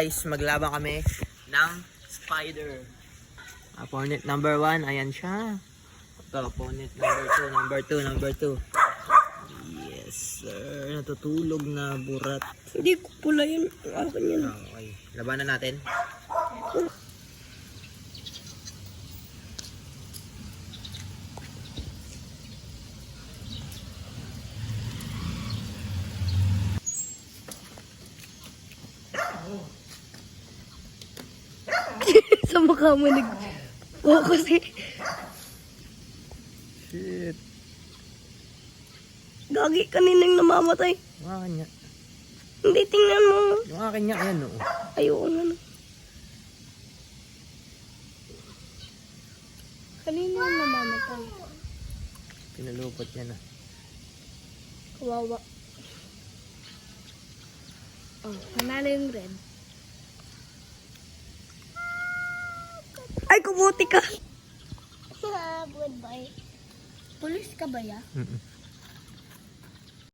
Guys, maglaban kami ng spider. Opponent number 1, ayan siya. Ito, opponent number 2. Yes, sir. Natutulog na burat. Hindi ko pula yun. Akin yun. Okay, labanan natin. Sa mukha mo Oo kasi. Shit. Gagi kaninang namamatay. Yung akin nga. Hindi, tingnan mo. Yung akin nga, ayan o. Ayoko nga na. Kanina yung namamatay. Pinalupot niya na. Kawawa. Oh, panalo yung red. Ay, kumuti ka! Goodbye. Pulis ka ba ya?